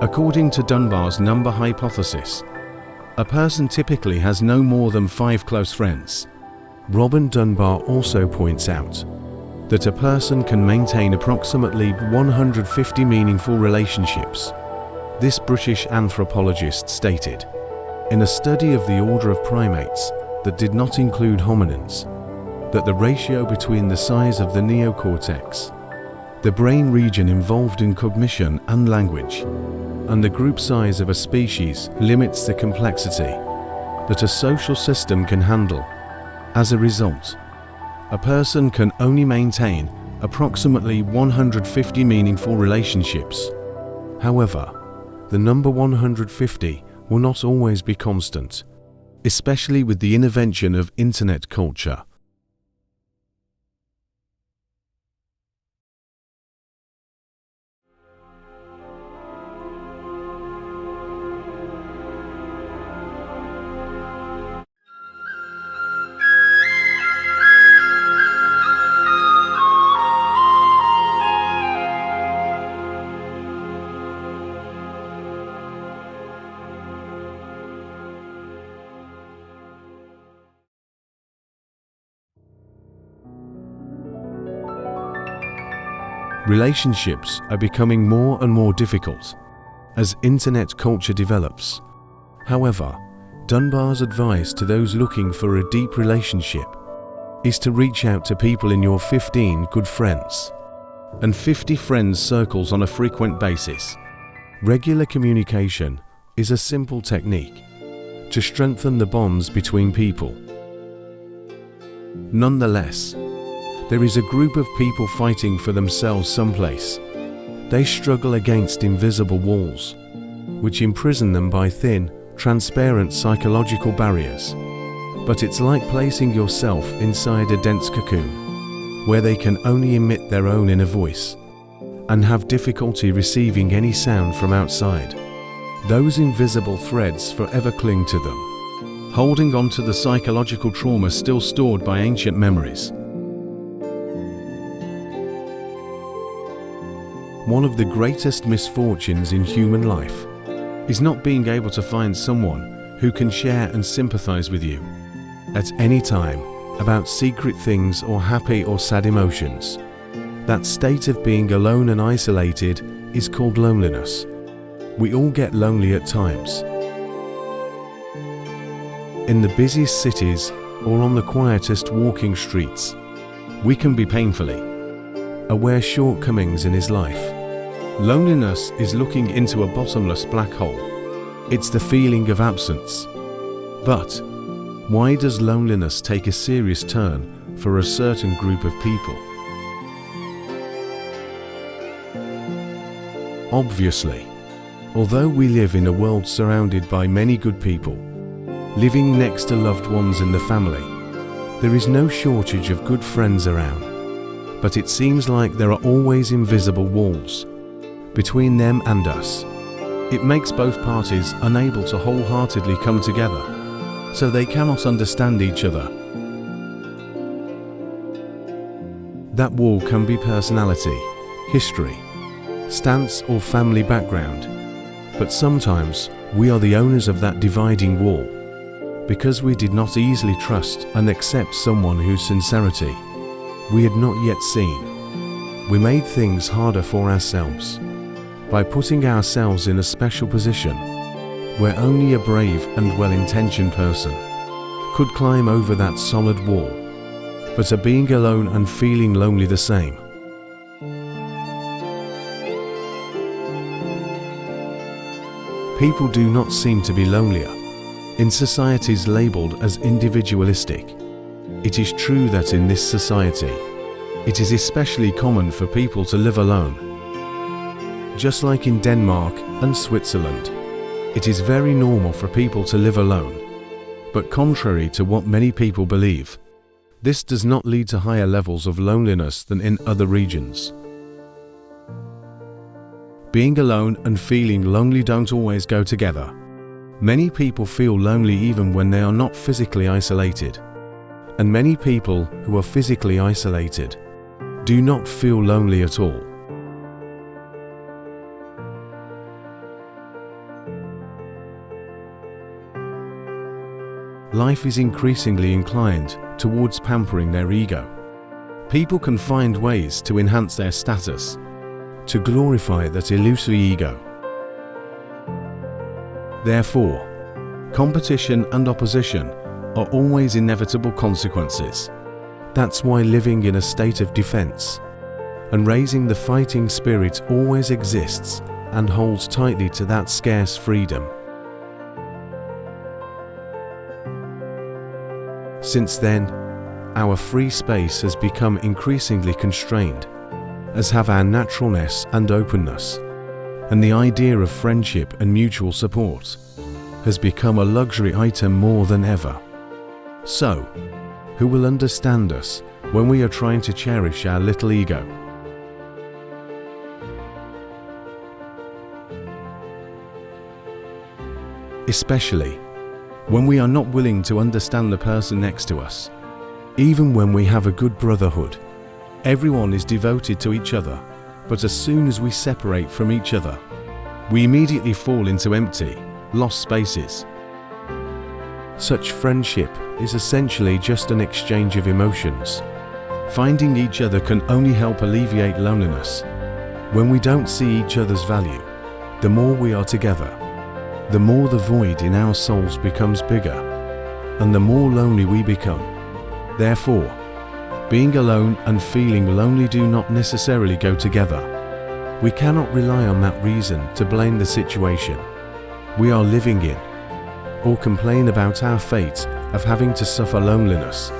According to Dunbar's number hypothesis, a person typically has no more than 5 close friends. Robin Dunbar also points out that a person can maintain approximately 150 meaningful relationships. This British anthropologist stated, in a study of the order of primates that did not include hominins, that the ratio between the size of the neocortex, the brain region involved in cognition and language, and the group size of a species limits the complexity that a social system can handle. As a result, a person can only maintain approximately 150 meaningful relationships. However, the number 150 will not always be constant, especially with the intervention of internet culture. Relationships are becoming more and more difficult as internet culture develops. However, Dunbar's advice to those looking for a deep relationship is to reach out to people in your 15 good friends and 50 friends circles on a frequent basis. Regular communication is a simple technique to strengthen the bonds between people. Nonetheless, there is a group of people fighting for themselves someplace. They struggle against invisible walls, which imprison them by thin, transparent psychological barriers. But it's like placing yourself inside a dense cocoon, where they can only emit their own inner voice, and have difficulty receiving any sound from outside. Those invisible threads forever cling to them, holding on to the psychological trauma still stored by ancient memories. One of the greatest misfortunes in human life is not being able to find someone who can share and sympathize with you at any time about secret things or happy or sad emotions. That state of being alone and isolated is called loneliness. We all get lonely at times. In the busiest cities or on the quietest walking streets, we can be painfully aware shortcomings in his life. Loneliness is looking into a bottomless black hole. It's the feeling of absence. But why does loneliness take a serious turn for a certain group of people? Obviously, although we live in a world surrounded by many good people, living next to loved ones in the family, there is no shortage of good friends around. But it seems like there are always invisible walls between them and us. It makes both parties unable to wholeheartedly come together, so they cannot understand each other. That wall can be personality, history, stance or family background, but sometimes we are the owners of that dividing wall because we did not easily trust and accept someone whose sincerity we had not yet seen. We made things harder for ourselves by putting ourselves in a special position where only a brave and well-intentioned person could climb over that solid wall, but are being alone and feeling lonely the same. People do not seem to be lonelier in societies labeled as individualistic. It is true that in this society, it is especially common for people to live alone. Just like in Denmark and Switzerland, it is very normal for people to live alone. But contrary to what many people believe, this does not lead to higher levels of loneliness than in other regions. Being alone and feeling lonely don't always go together. Many people feel lonely even when they are not physically isolated. And many people who are physically isolated do not feel lonely at all. life is increasingly inclined towards pampering their ego. People can find ways to enhance their status, to glorify that illusory ego. Therefore, competition and opposition are always inevitable consequences. That's why living in a state of defense and raising the fighting spirit always exists and holds tightly to that scarce freedom. Since then, our free space has become increasingly constrained, as have our naturalness and openness, and the idea of friendship and mutual support has become a luxury item more than ever. So, who will understand us when we are trying to cherish our little ego? Especially when we are not willing to understand the person next to us. Even when we have a good brotherhood, everyone is devoted to each other, but as soon as we separate from each other, we immediately fall into empty, lost spaces. Such friendship is essentially just an exchange of emotions. Finding each other can only help alleviate loneliness. When we don't see each other's value, the more we are together, the more the void in our souls becomes bigger, and the more lonely we become. Therefore, being alone and feeling lonely do not necessarily go together. We cannot rely on that reason to blame the situation we are living in, or complain about our fate of having to suffer loneliness.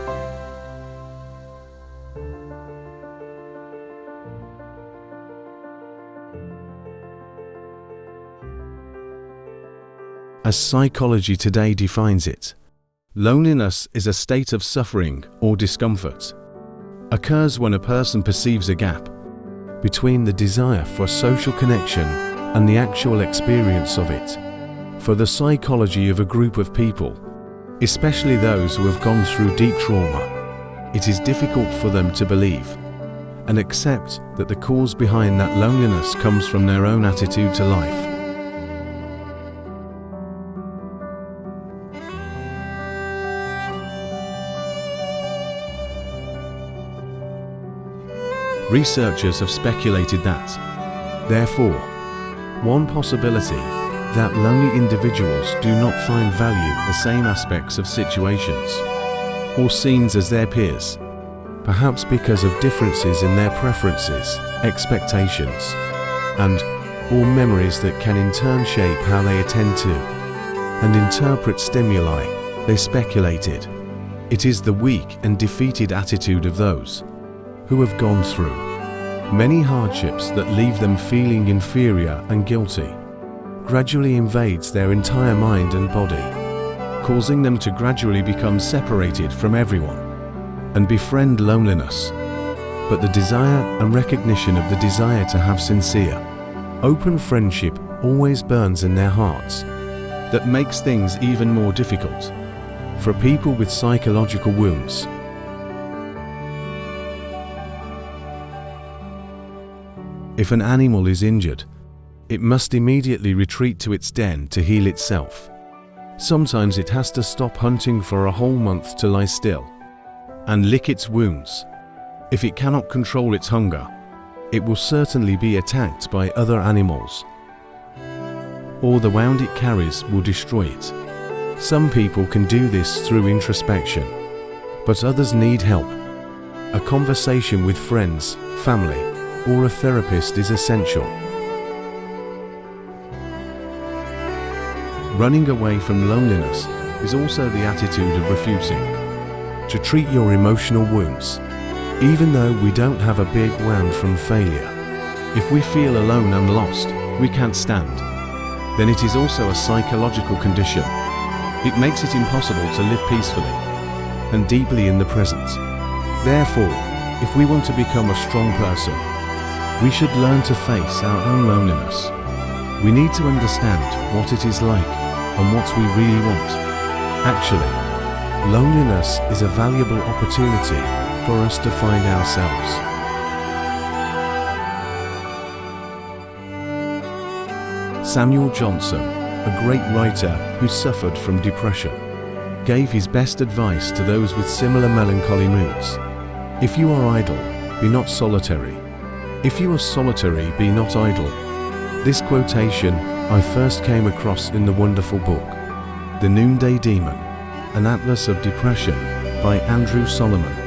As psychology today defines it, loneliness is a state of suffering or discomfort. Occurs when a person perceives a gap between the desire for social connection and the actual experience of it. For the psychology of a group of people, especially those who have gone through deep trauma, it is difficult for them to believe and accept that the cause behind that loneliness comes from their own attitude to life. Researchers have speculated that, therefore, one possibility that lonely individuals do not find value in the same aspects of situations or scenes as their peers, perhaps because of differences in their preferences, expectations, and or memories that can in turn shape how they attend to and interpret stimuli. They speculated it is the weak and defeated attitude of those who have gone through many hardships that leave them feeling inferior and guilty, gradually invades their entire mind and body, causing them to gradually become separated from everyone and befriend loneliness. But the desire and recognition of the desire to have sincere, open friendship always burns in their hearts. That makes things even more difficult for people with psychological wounds. If an animal is injured, it must immediately retreat to its den to heal itself. Sometimes it has to stop hunting for a whole month to lie still and lick its wounds. If it cannot control its hunger, it will certainly be attacked by other animals, or the wound it carries will destroy it. Some people can do this through introspection, but others need help. A conversation with friends, family, or a therapist is essential. Running away from loneliness is also the attitude of refusing to treat your emotional wounds. Even though we don't have a big wound from failure, if we feel alone and lost, we can't stand, then it is also a psychological condition. It makes it impossible to live peacefully and deeply in the present. Therefore, if we want to become a strong person, we should learn to face our own loneliness. We need to understand what it is like and what we really want. Actually, loneliness is a valuable opportunity for us to find ourselves. Samuel Johnson, a great writer who suffered from depression, gave his best advice to those with similar melancholy moods. If you are idle, be not solitary. If you are solitary, be not idle. This quotation I first came across in the wonderful book, The Noonday Demon, An Atlas of Depression by Andrew Solomon.